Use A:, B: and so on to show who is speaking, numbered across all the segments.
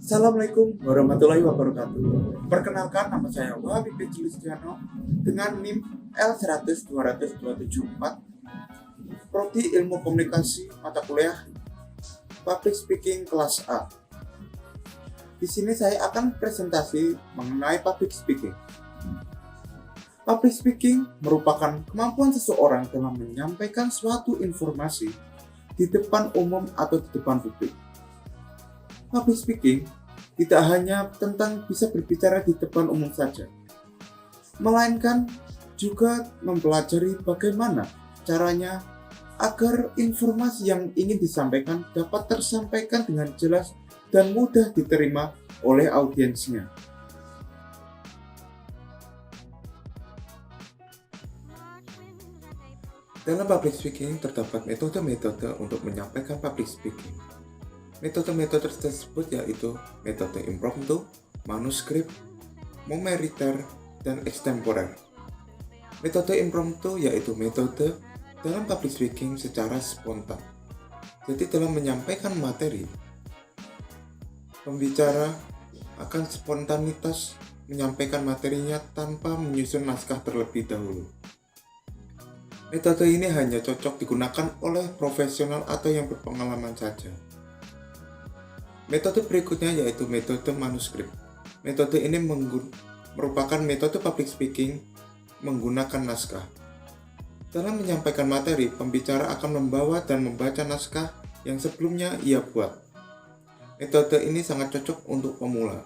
A: Assalamualaikum warahmatullahi wabarakatuh. Perkenalkan, nama saya Wahabi Julistiano dengan NIM L1002074, Prodi Ilmu Komunikasi, mata kuliah Public Speaking kelas A. Di sini saya akan presentasi mengenai public speaking. Public speaking merupakan kemampuan seseorang dalam menyampaikan suatu informasi di depan umum atau di depan publik. Public speaking tidak hanya tentang bisa berbicara di depan umum saja, melainkan juga mempelajari bagaimana caranya agar informasi yang ingin disampaikan dapat tersampaikan dengan jelas dan mudah diterima oleh audiensnya.
B: Dalam public speaking terdapat metode-metode untuk menyampaikan public speaking. Metode-metode tersebut yaitu metode impromptu, manuskrip, momeriter, dan extemporer. Metode impromptu yaitu metode dalam public speaking secara spontan. Jadi dalam menyampaikan materi, pembicara akan spontanitas menyampaikan materinya tanpa menyusun naskah terlebih dahulu. Metode ini hanya cocok digunakan oleh profesional atau yang berpengalaman saja. Metode berikutnya yaitu metode manuskrip. Metode ini merupakan metode public speaking menggunakan naskah. Dalam menyampaikan materi, pembicara akan membawa dan membaca naskah yang sebelumnya ia buat. Metode ini sangat cocok untuk pemula.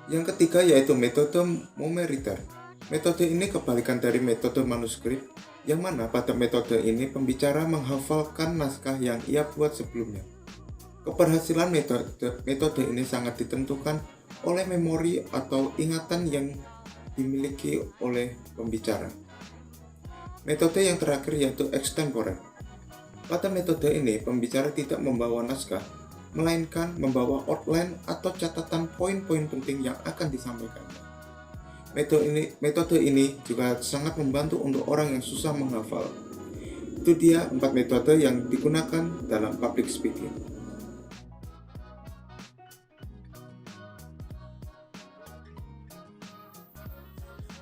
B: Yang ketiga yaitu metode momeriter. Metode ini kebalikan dari metode manuskrip, yang mana pada metode ini pembicara menghafalkan naskah yang ia buat sebelumnya. Keberhasilan metode ini sangat ditentukan oleh memori atau ingatan yang dimiliki oleh pembicara. Metode yang terakhir yaitu extemporer. Pada metode ini pembicara tidak membawa naskah, melainkan membawa outline atau catatan poin-poin penting yang akan disampaikan. Metode ini juga sangat membantu untuk orang yang susah menghafal. Itu dia 4 metode yang digunakan dalam public speaking.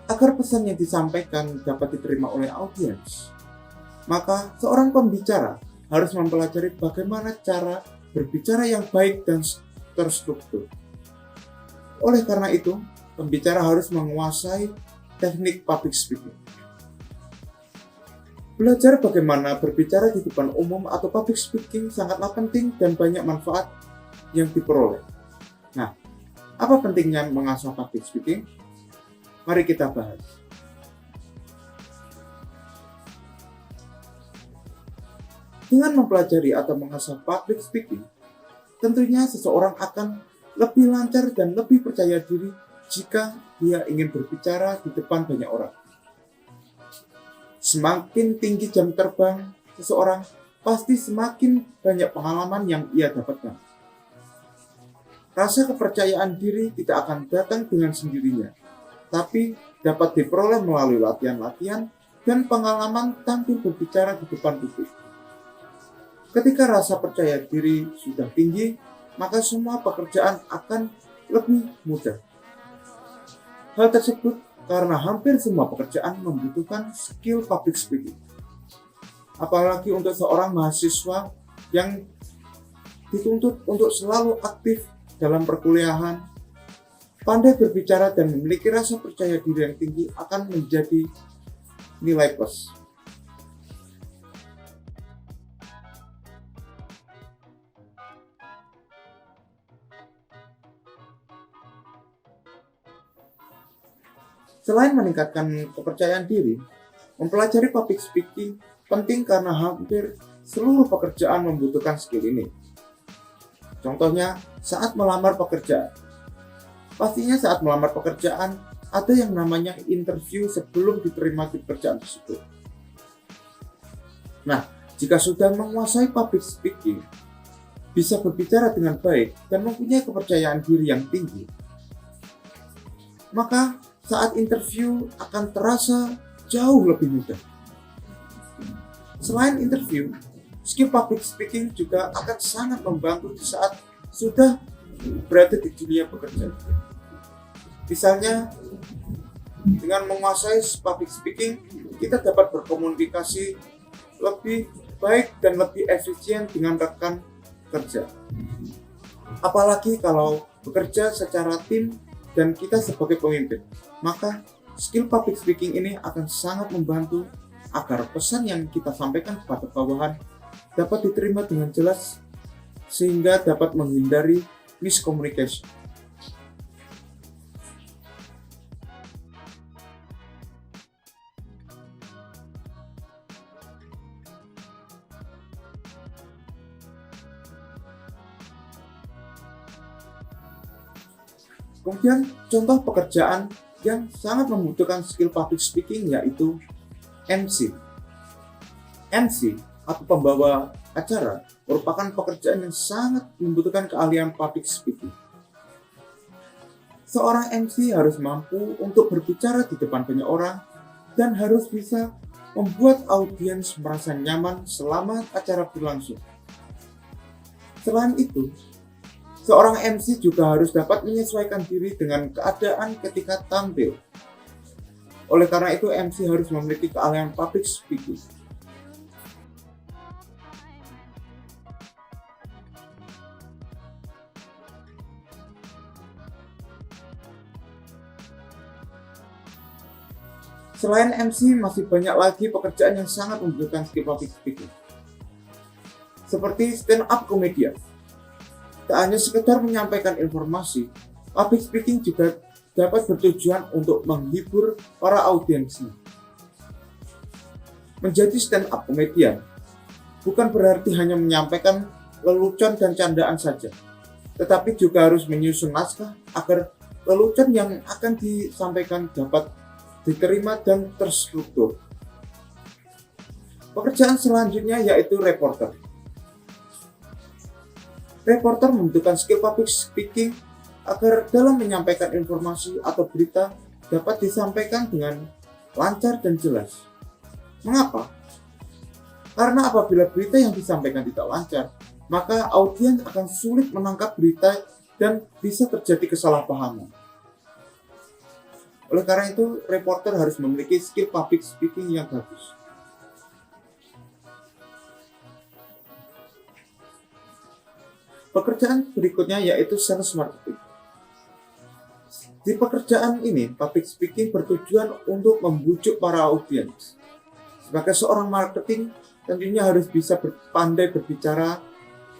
A: Agar pesan yang disampaikan dapat diterima oleh audiens, maka seorang pembicara harus mempelajari bagaimana cara berbicara yang baik dan terstruktur. Oleh karena itu, pembicara harus menguasai teknik public speaking. Belajar bagaimana berbicara di depan umum atau public speaking sangatlah penting dan banyak manfaat yang diperoleh. Nah, apa pentingnya mengasah public speaking? Mari kita bahas. Dengan mempelajari atau mengasah public speaking, tentunya seseorang akan lebih lancar dan lebih percaya diri jika dia ingin berbicara di depan banyak orang. Semakin tinggi jam terbang seseorang, pasti semakin banyak pengalaman yang ia dapatkan. Rasa kepercayaan diri tidak akan datang dengan sendirinya, tapi dapat diperoleh melalui latihan-latihan dan pengalaman tampil berbicara di depan publik. Ketika rasa percaya diri sudah tinggi, maka semua pekerjaan akan lebih mudah. Hal tersebut karena hampir semua pekerjaan membutuhkan skill public speaking. Apalagi untuk seorang mahasiswa yang dituntut untuk selalu aktif dalam perkuliahan, pandai berbicara dan memiliki rasa percaya diri yang tinggi akan menjadi nilai plus. Selain meningkatkan kepercayaan diri, mempelajari public speaking penting karena hampir seluruh pekerjaan membutuhkan skill ini. Contohnya, saat melamar pekerjaan. Pastinya saat melamar pekerjaan, ada yang namanya interview sebelum diterima di pekerjaan tersebut. Nah, jika sudah menguasai public speaking, bisa berbicara dengan baik dan mempunyai kepercayaan diri yang tinggi, maka saat interview akan terasa jauh lebih mudah. Selain interview, skill public speaking juga akan sangat membantu di saat sudah berada di dunia bekerja. Misalnya, dengan menguasai public speaking, kita dapat berkomunikasi lebih baik dan lebih efisien dengan rekan kerja. Apalagi kalau bekerja secara tim dan kita sebagai pemimpin, maka skill public speaking ini akan sangat membantu agar pesan yang kita sampaikan kepada bawahan dapat diterima dengan jelas sehingga dapat menghindari miscommunication. Kemudian contoh pekerjaan yang sangat membutuhkan skill public speaking yaitu MC. MC atau pembawa acara merupakan pekerjaan yang sangat membutuhkan keahlian public speaking. Seorang MC harus mampu untuk berbicara di depan banyak orang dan harus bisa membuat audiens merasa nyaman selama acara berlangsung. Selain itu, seorang MC juga harus dapat menyesuaikan diri dengan keadaan ketika tampil. Oleh karena itu, MC harus memiliki keahlian public speaking. Selain MC, masih banyak lagi pekerjaan yang sangat membutuhkan skill public speaking. Seperti stand-up comedian. Tak hanya sekedar menyampaikan informasi, public speaking juga dapat bertujuan untuk menghibur para audiensnya. Menjadi stand-up comedian bukan berarti hanya menyampaikan lelucon dan candaan saja, tetapi juga harus menyusun naskah agar lelucon yang akan disampaikan dapat diterima dan terstruktur. Pekerjaan selanjutnya yaitu reporter. Reporter membutuhkan skill public speaking agar dalam menyampaikan informasi atau berita dapat disampaikan dengan lancar dan jelas. Mengapa? Karena apabila berita yang disampaikan tidak lancar, maka audiens akan sulit menangkap berita dan bisa terjadi kesalahpahaman. Oleh karena itu, reporter harus memiliki skill public speaking yang bagus. Pekerjaan berikutnya yaitu sales marketing. Di pekerjaan ini, public speaking bertujuan untuk membujuk para audiens. Sebagai seorang marketing, tentunya harus bisa pandai berbicara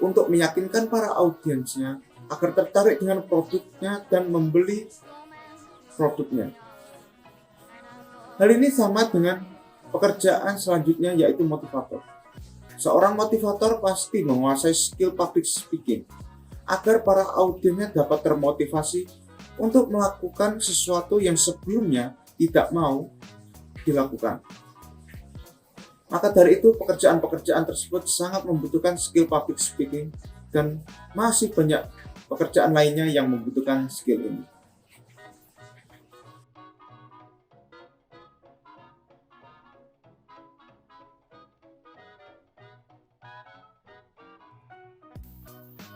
A: untuk meyakinkan para audiensnya agar tertarik dengan produknya dan membeli produknya. Hal ini sama dengan pekerjaan selanjutnya yaitu motivator. Seorang motivator pasti menguasai skill public speaking agar para audiensnya dapat termotivasi untuk melakukan sesuatu yang sebelumnya tidak mau dilakukan. Maka dari itu pekerjaan-pekerjaan tersebut sangat membutuhkan skill public speaking dan masih banyak pekerjaan lainnya yang membutuhkan skill ini.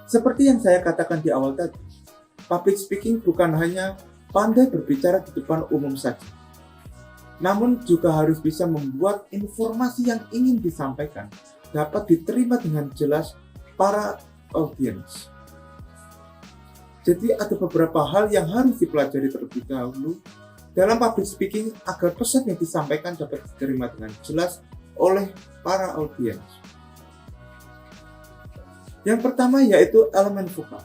A: Seperti yang saya katakan di awal tadi, public speaking bukan hanya pandai berbicara di depan umum saja, namun juga harus bisa membuat informasi yang ingin disampaikan dapat diterima dengan jelas para audiens. Jadi ada beberapa hal yang harus dipelajari terlebih dahulu dalam public speaking agar pesan yang disampaikan dapat diterima dengan jelas oleh para audiens. Yang pertama yaitu elemen vokal.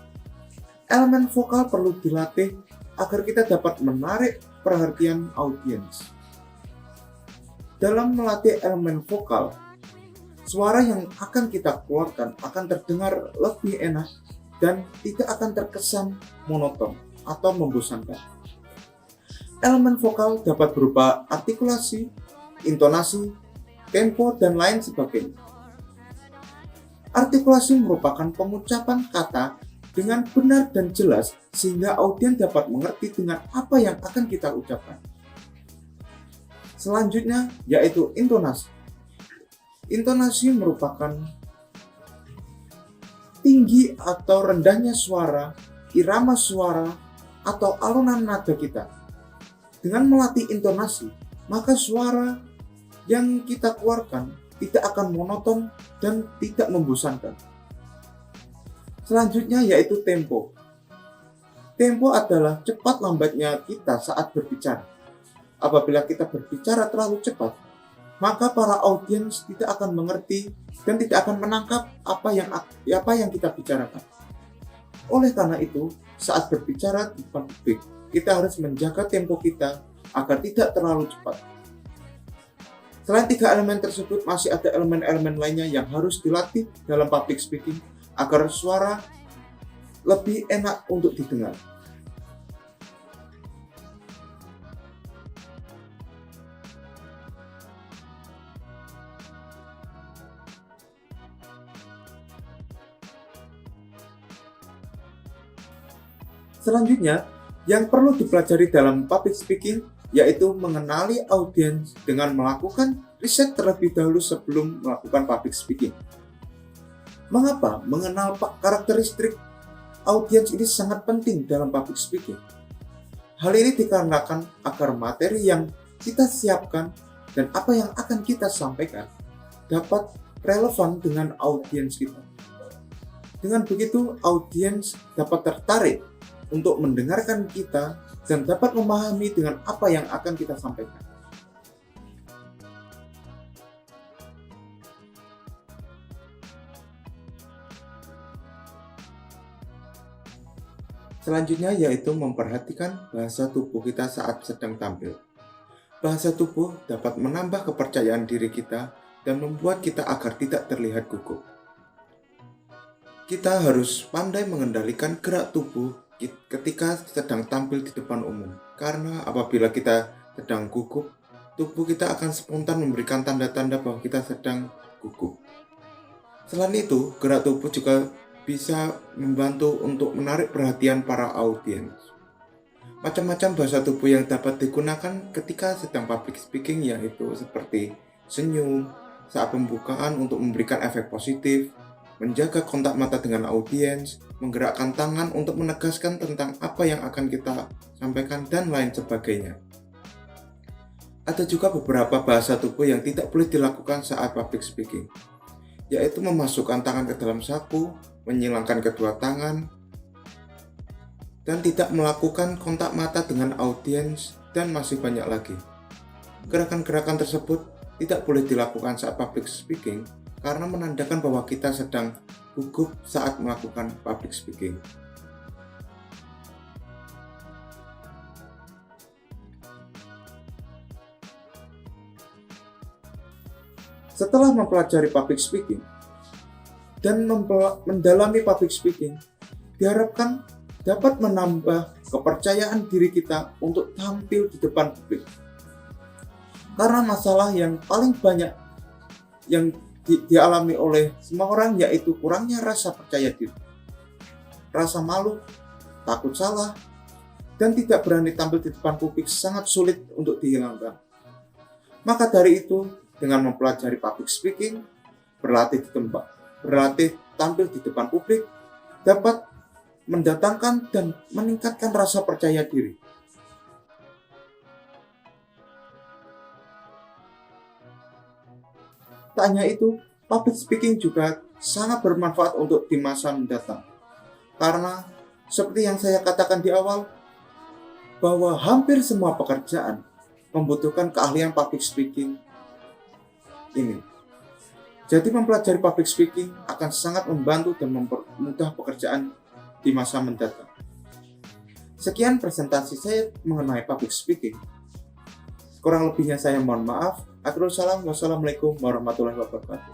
A: Elemen vokal perlu dilatih agar kita dapat menarik perhatian audiens. Dalam melatih elemen vokal, suara yang akan kita keluarkan akan terdengar lebih enak dan tidak akan terkesan monoton atau membosankan. Elemen vokal dapat berupa artikulasi, intonasi, tempo, dan lain sebagainya. Artikulasi merupakan pengucapan kata dengan benar dan jelas sehingga audiens dapat mengerti dengan apa yang akan kita ucapkan. Selanjutnya yaitu intonasi. Intonasi merupakan tinggi atau rendahnya suara, irama suara, atau alunan nada kita. Dengan melatih intonasi, maka suara yang kita keluarkan tidak akan monoton dan tidak membosankan. Selanjutnya yaitu tempo. Tempo adalah cepat lambatnya kita saat berbicara. Apabila kita berbicara terlalu cepat, maka para audiens tidak akan mengerti dan tidak akan menangkap apa yang kita bicarakan. Oleh karena itu, saat berbicara di depan publik, kita harus menjaga tempo kita agar tidak terlalu cepat. Selain 3 elemen tersebut, masih ada elemen-elemen lainnya yang harus dilatih dalam public speaking agar suara lebih enak untuk didengar. Selanjutnya, yang perlu dipelajari dalam public speaking yaitu mengenali audiens dengan melakukan riset terlebih dahulu sebelum melakukan public speaking. Mengapa mengenal karakteristik audiens ini sangat penting dalam public speaking? Hal ini dikarenakan agar materi yang kita siapkan dan apa yang akan kita sampaikan dapat relevan dengan audiens kita. Dengan begitu, audiens dapat tertarik untuk mendengarkan kita dan dapat memahami dengan apa yang akan kita sampaikan. Selanjutnya yaitu memperhatikan bahasa tubuh kita saat sedang tampil. Bahasa tubuh dapat menambah kepercayaan diri kita dan membuat kita agar tidak terlihat gugup. Kita harus pandai mengendalikan gerak tubuh ketika sedang tampil di depan umum, karena apabila kita sedang gugup, tubuh kita akan spontan memberikan tanda-tanda bahwa kita sedang gugup. Selain itu, gerak tubuh juga bisa membantu untuk menarik perhatian para audiens. Macam-macam bahasa tubuh yang dapat digunakan ketika sedang public speaking yaitu seperti senyum saat pembukaan untuk memberikan efek positif, menjaga kontak mata dengan audiens, menggerakkan tangan untuk menegaskan tentang apa yang akan kita sampaikan, dan lain sebagainya. Ada juga beberapa bahasa tubuh yang tidak boleh dilakukan saat public speaking, yaitu memasukkan tangan ke dalam saku, menyilangkan kedua tangan, dan tidak melakukan kontak mata dengan audiens, dan masih banyak lagi. Gerakan-gerakan tersebut tidak boleh dilakukan saat public speaking karena menandakan bahwa kita sedang gugup saat melakukan public speaking. Setelah mempelajari public speaking dan mendalami public speaking, diharapkan dapat menambah kepercayaan diri kita untuk tampil di depan publik. Karena masalah yang paling banyak yang dialami oleh semua orang yaitu kurangnya rasa percaya diri, rasa malu, takut salah, dan tidak berani tampil di depan publik sangat sulit untuk dihilangkan. Maka dari itu, dengan mempelajari public speaking, berlatih tampil di depan publik, dapat mendatangkan dan meningkatkan rasa percaya diri. Tak hanya itu, public speaking juga sangat bermanfaat untuk di masa mendatang. Karena seperti yang saya katakan di awal, bahwa hampir semua pekerjaan membutuhkan keahlian public speaking ini. Jadi mempelajari public speaking akan sangat membantu dan mempermudah pekerjaan di masa mendatang. Sekian presentasi saya mengenai public speaking. Kurang lebihnya saya mohon maaf. Akhirul salam, wassalamualaikum warahmatullahi wabarakatuh.